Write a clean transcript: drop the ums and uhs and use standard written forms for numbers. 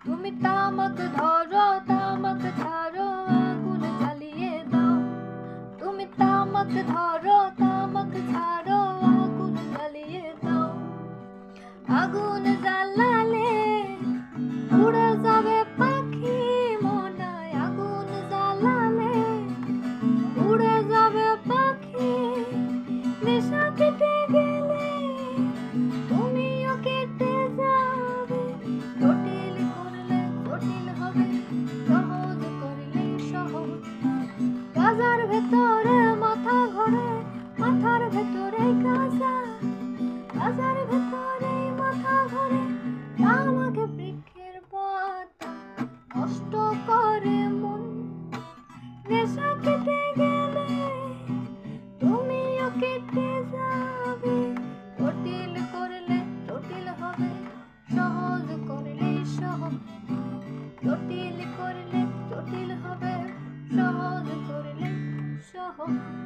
তুমি তামাক ধরো, তামাক ছাড়ো, আগুন জ্বালিয়ে দাও। তুমি তামাক ধরো, তামাক ছাড়ো, আগুন জ্বালিয়ে দাও। আগুন জ্বালালে উড়ে যাবে পাখি মনায়, আগুন জ্বালালে উড়ে যাবে পাখি। নেশা কেটে গেলে তুমিও কেটে যাবে। জটিল করলে জটিল হবে, সহজ করলে সহজ। গাজার ভেতরে মাথা ঘোরে, মাথার ভেতরে গাজা। গাজার ভেতরে মাথা ঘোরে, আমাকে বৃক্ষের পাতা নষ্ট করে মন। নেশা কেটে গেলে তুমিও কেটে যাবে। জটিল করলে জটিল হবে, সহজ করলে সহজ। জটিল করলে জটিল হবে, সহজ করলে সহজ।